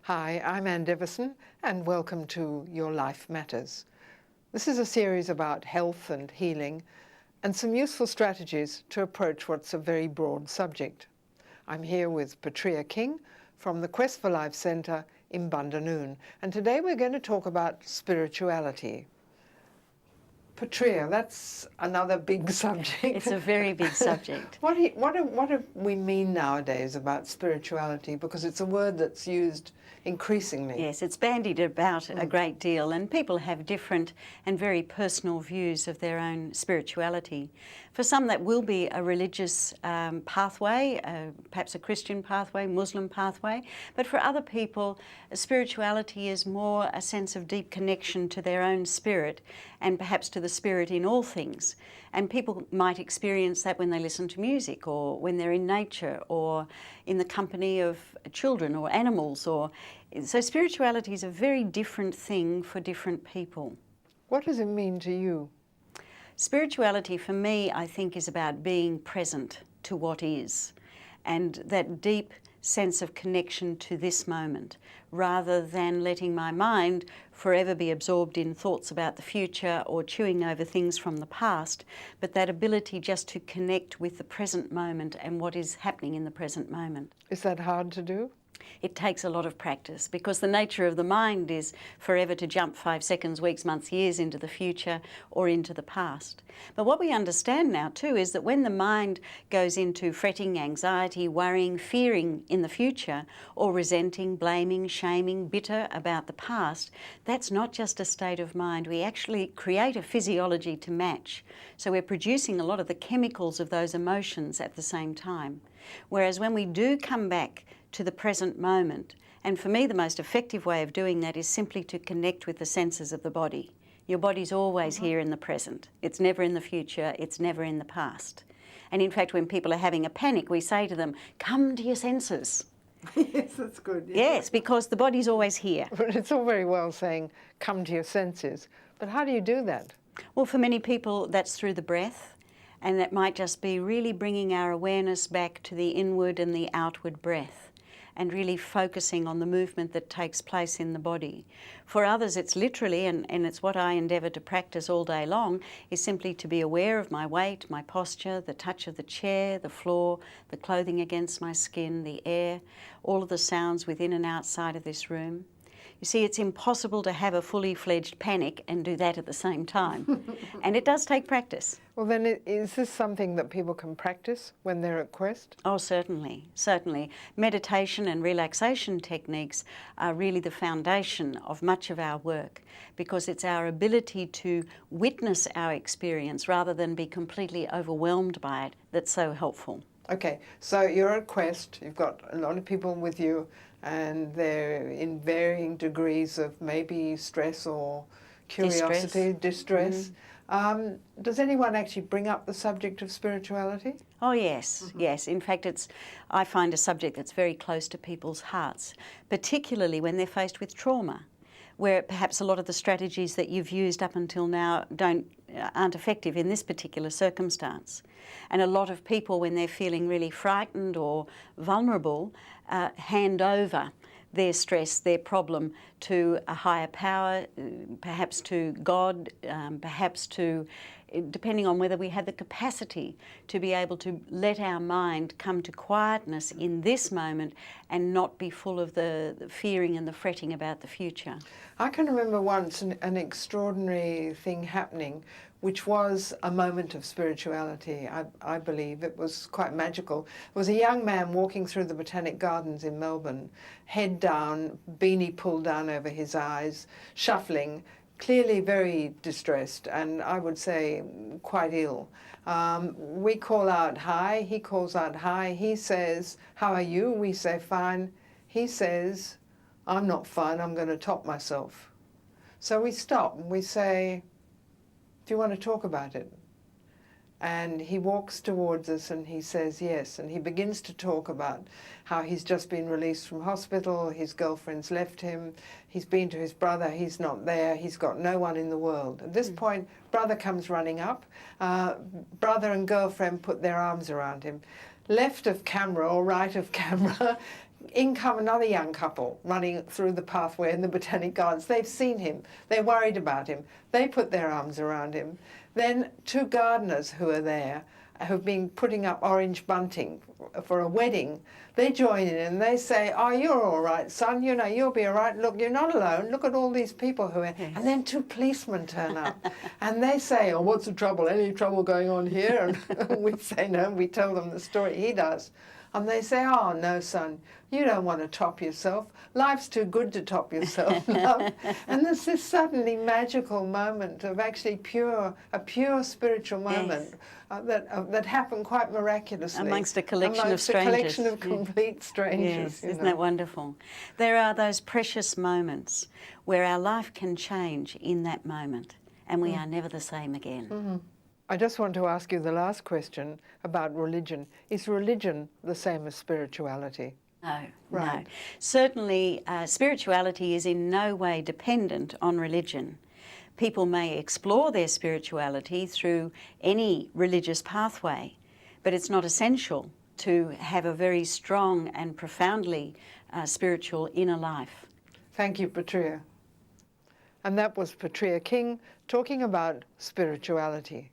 Hi, I'm Anne Deveson, and welcome to Your Life Matters. This is a series about health and healing and some useful strategies to approach what's a very broad subject. I'm here with Petrea King from the Quest for Life Centre in Bundanoon, and today we're going to talk about spirituality. Petrea, that's another big subject. It's a very big subject. What do we mean nowadays about spirituality? Because it's a word that's used increasingly. Yes, it's bandied about a great deal, and people have different and very personal views of their own spirituality. For some, that will be a religious pathway, perhaps a Christian pathway, Muslim pathway. But for other people, spirituality is more a sense of deep connection to their own spirit and perhaps to the spirit in all things. And people might experience that when they listen to music, or when they're in nature, or in the company of children or animals. So spirituality is a very different thing for different people. What does it mean to you? Spirituality for me, I think, is about being present to what is, and that deep sense of connection to this moment, rather than letting my mind forever be absorbed in thoughts about the future or chewing over things from the past, but that ability just to connect with the present moment and what is happening in the present moment. Is that hard to do? It takes a lot of practice, because the nature of the mind is forever to jump 5 seconds, weeks, months, years into the future or into the past. But what we understand now too is that when the mind goes into fretting, anxiety, worrying, fearing in the future, or resenting, blaming, shaming, bitter about the past, that's not just a state of mind. We actually create a physiology to match. So we're producing a lot of the chemicals of those emotions at the same time. Whereas when we do come back to the present moment, and for me the most effective way of doing that is simply to connect with the senses of the body. Your body's always here in the present. It's never in the future, it's never in the past. And in fact, when people are having a panic, we say to them, come to your senses. Yes, that's good. Yeah. Yes, because the body's always here. But it's all very well saying, come to your senses. But how do you do that? Well, for many people, that's through the breath. And that might just be really bringing our awareness back to the inward and the outward breath, and really focusing on the movement that takes place in the body. For others, it's literally, and it's what I endeavour to practice all day long, is simply to be aware of my weight, my posture, the touch of the chair, the floor, the clothing against my skin, the air, all of the sounds within and outside of this room. You see, it's impossible to have a fully fledged panic and do that at the same time. And it does take practice. Well, then, is this something that people can practice when they're at Quest? Oh, certainly, certainly. Meditation and relaxation techniques are really the foundation of much of our work, because it's our ability to witness our experience rather than be completely overwhelmed by it that's so helpful. Okay, so you're at Quest, you've got a lot of people with you, and they're in varying degrees of maybe stress or curiosity, distress. Does anyone actually bring up the subject of spirituality? Oh yes, yes. In fact, I find a subject that's very close to people's hearts, particularly when they're faced with trauma, where perhaps a lot of the strategies that you've used up until now aren't effective in this particular circumstance. And a lot of people, when they're feeling really frightened or vulnerable, hand over their stress, their problem, to a higher power, perhaps to God, perhaps to, depending on whether we have the capacity to be able to let our mind come to quietness in this moment and not be full of the fearing and the fretting about the future. I can remember once an extraordinary thing happening, which was a moment of spirituality, I believe. It was quite magical. There was a young man walking through the Botanic Gardens in Melbourne, head down, beanie pulled down over his eyes, shuffling, clearly very distressed, and I would say quite ill. We call out hi, he calls out hi, he says, how are you? We say fine. He says, I'm not fine, I'm going to top myself. So we stop and we say, do you want to talk about it? And he walks towards us and he says yes, and he begins to talk about how he's just been released from hospital, his girlfriend's left him, he's been to his brother, he's not there, he's got no one in the world. At this point, brother comes running up, brother and girlfriend put their arms around him. Left of camera or right of camera, in come another young couple running through the pathway in the Botanic Gardens. They've seen him. They're worried about him. They put their arms around him. Then two gardeners who are there, who've been putting up orange bunting for a wedding, they join in and they say, oh, you're all right, son, you know, you'll be all right. Look, you're not alone. Look at all these people who are... Yes. And then two policemen turn up and they say, oh, what's the trouble? Any trouble going on here? And we say, no, we tell them the story he does. And they say, oh, no, son, you don't want to top yourself. Life's too good to top yourself, love. And there's this suddenly magical moment of actually a pure spiritual moment. Yes. That happened quite miraculously. Amongst a collection of strangers. A collection of complete strangers. Yes, isn't that wonderful? There are those precious moments where our life can change in that moment and we are never the same again. Mm-hmm. I just want to ask you the last question about religion. Is religion the same as spirituality? No, right. No. Certainly, spirituality is in no way dependent on religion. People may explore their spirituality through any religious pathway, but it's not essential to have a very strong and profoundly spiritual inner life. Thank you, Petrea. And that was Petrea King talking about spirituality.